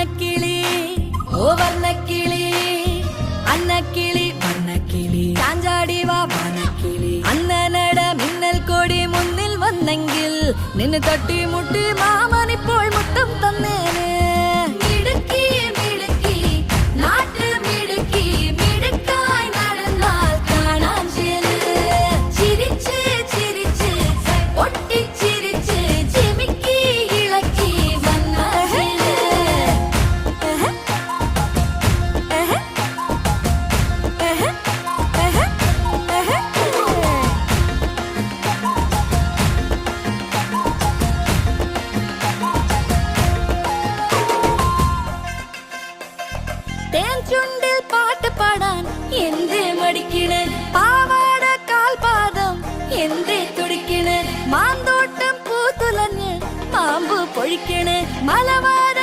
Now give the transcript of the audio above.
അന്നക്കിളി ഓ വർണ്ണക്കിളി അന്നക്കിളി വർണ്ണക്കിളി ചാഞ്ചാടി വാ വനക്കിളി അന്നനട മിന്നൽ കൊടി മുന്നിൽ വന്നെങ്കിൽ നിന്നെ തട്ടി മുട്ടി മാമനിപ്പോൾ മുത്തം തന്നേനെ മിടുക്കി മിടുക്കി നാട്ടു മിടുക്കി മിടുക്കായി നടന്നാൽ കാണാൻ ചേല് ചിരിച്ച് ചിരിച്ച് ഒട്ടിച്ചിരിച്ച് ചിമിക്കി ഇളക്കി വന്ന തേൻ ചുണ്ടിൽ പാട്ട് പാടാൻ എന്തേ മടിക്കണ് പാവാട കാൽപാദം എന്തേ തുടിക്കണ് മാന്തോട്ടം പൂത്തുലഞ്ഞ് പാമ്പ് പൊഴിക്കണ് മലവാര